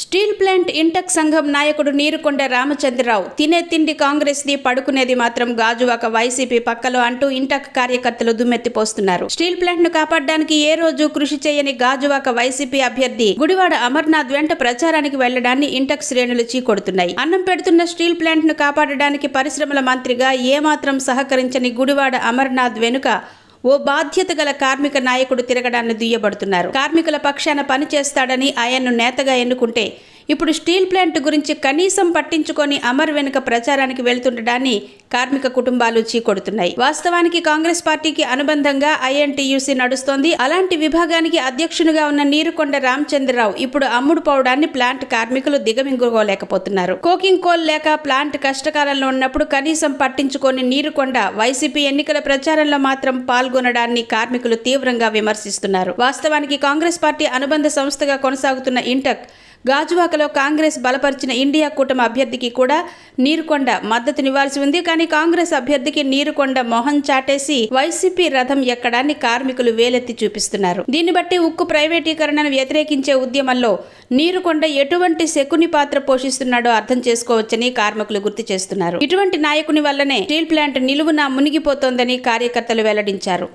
Steel plant ఇంటక్ సంఘం నాయకుడు నీరుకొండ రామచంద్రరావు తినే తిండి కాంగ్రెస్ ది, పడుకునేది మాత్రం గాజువాక వైసీపీ పక్కలో అంటూ ఇంటక్ కార్యకర్తలు దుమ్మెత్తిపోస్తున్నారు. స్టీల్ ప్లాంట్ ను కాపాడడానికి ఏ రోజు కృషి చేయని గాజువాక వైసీపీ అభ్యర్థి గుడివాడ అమర్నాథ్ వెంట ప్రచారానికి వెళ్లడాన్ని ఇంటక్ శ్రేణులు చీకొడుతున్నాయి. అన్నం పెడుతున్న స్టీల్ ప్లాంట్ ను కాపాడడానికి పరిశ్రమల మంత్రిగా ఏమాత్రం సహకరించని గుడివాడ అమర్నాథ్ వెనుక ఓ బాధ్యత గల కార్మిక నాయకుడు తిరగడాన్ని దుయ్యబడుతున్నారు. కార్మికుల పక్షాన పనిచేస్తాడని ఆయన్ను నేతగా ఎన్నుకుంటే ఇప్పుడు స్టీల్ ప్లాంట్ గురించి కనీసం పట్టించుకొని అమర్ వెనుక ప్రచారానికి వెళ్తుండడాన్ని కార్మిక కుటుంబాలు చీకొడుతున్నాయి. వాస్తవానికి కాంగ్రెస్ పార్టీకి అనుబంధంగా ఐఎన్టీయూసీ నడుస్తోంది. అలాంటి విభాగానికి అధ్యక్షునిగా ఉన్న నీరుకొండ రామచంద్రరావు ఇప్పుడు అమ్ముడు పోవడాన్ని ప్లాంట్ కార్మికులు దిగమింగుకోలేకపోతున్నారు. కోకింగ్ కోల్ లేక ప్లాంట్ కష్టకాలంలో ఉన్నప్పుడు కనీసం పట్టించుకొని నీరుకొండ వైసీపీ ఎన్నికల ప్రచారంలో మాత్రం పాల్గొనడాన్ని కార్మికులు తీవ్రంగా విమర్శిస్తున్నారు. వాస్తవానికి కాంగ్రెస్ పార్టీ అనుబంధ సంస్థగా కొనసాగుతున్న ఇంటక్ గాజువాకలో కాంగ్రెస్ బలపరిచిన ఇండియా కూటమి అభ్యర్థికి కూడా నీరుకొండ మద్దతునివ్వాల్సి ఉంది. కానీ కాంగ్రెస్ అభ్యర్థికి నీరుకొండ మొహం చాటేసి వైసీపీ రథం ఎక్కడాన్ని కార్మికులు వేలెత్తి చూపిస్తున్నారు. దీన్ని బట్టి ఉక్కు ప్రైవేటీకరణను వ్యతిరేకించే ఉద్యమంలో నీరుకొండ ఎటువంటి శకుని పాత్ర పోషిస్తున్నాడో అర్థం చేసుకోవచ్చని కార్మికులు గుర్తు చేస్తున్నారు. ఇటువంటి నాయకుని వల్లనే స్టీల్ ప్లాంట్ నిలువునా మునిగిపోతోందని కార్యకర్తలు వెల్లడించారు.